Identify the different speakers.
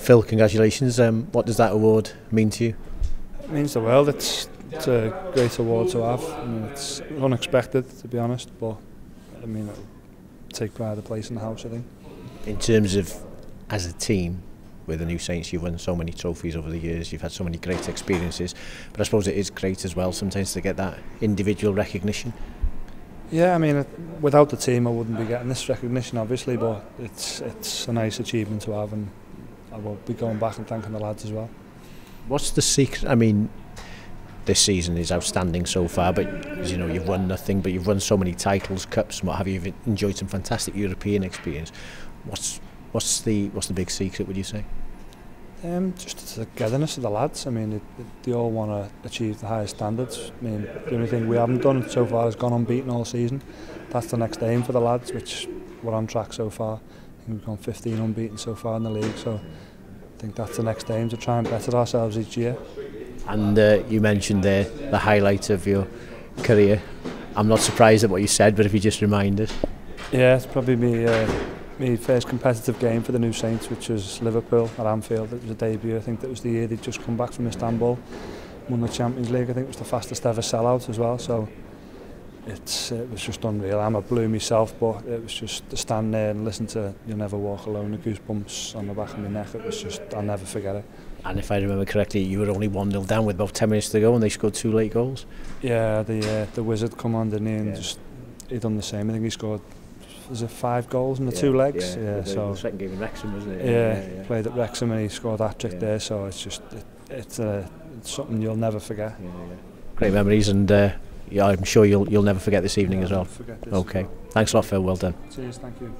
Speaker 1: Phil, congratulations. What does that award mean to you?
Speaker 2: It means the world. It's a great award to have. I mean, it's unexpected, to be honest, but I mean, it'll take pride of place in the house, I think.
Speaker 1: In terms of, as a team, with the New Saints, you've won so many trophies over the years, you've had so many great experiences, but I suppose it is great as well sometimes to get that individual recognition.
Speaker 2: Yeah, I mean, without the team I wouldn't be getting this recognition, obviously, but it's a nice achievement to have, and I will be going back and thanking the lads as well.
Speaker 1: What's the secret? I mean, this season is outstanding so far, but as you know, you've won nothing, but you've won so many titles, cups, and what have you. You've enjoyed some fantastic European experience. What's the big secret, would you say?
Speaker 2: Just the togetherness of the lads. I mean, they all want to achieve the highest standards. I mean, the only thing we haven't done so far is gone unbeaten all season. That's the next aim for the lads, which we're on track so far. I think we've gone 15 unbeaten so far in the league, so I think that's the next aim, to try and better ourselves each year. And
Speaker 1: you mentioned there the highlight of your career. I'm not surprised at what you said, but if you just remind us.
Speaker 2: Yeah, it's probably my first competitive game for the New Saints, which was Liverpool at Anfield. It was a debut. I think that was the year they'd just come back from Istanbul, won the Champions League. I think it was the fastest ever sellout as well. So it was just unreal. I'm a blue myself, but it was just to stand there and listen to "You'll Never Walk Alone," the goosebumps on the back of my neck. It was just, I'll never forget it.
Speaker 1: And if I remember correctly, you were only 1-0 down with about 10 minutes to go, and they scored 2 late goals.
Speaker 2: Yeah, the wizard come on, didn't he? And just he done the same. I think he scored. Was it 5 goals in the 2 legs?
Speaker 1: Yeah.
Speaker 2: So
Speaker 1: the second game in Wrexham, wasn't it?
Speaker 2: Yeah, played at Wrexham and he scored that trick there. So it's just it's something you'll never forget.
Speaker 1: Great memories, and yeah, I'm sure you'll never forget this evening as well.
Speaker 2: Forget this
Speaker 1: okay, thanks a lot, Phil. Well done.
Speaker 2: Cheers, thank you.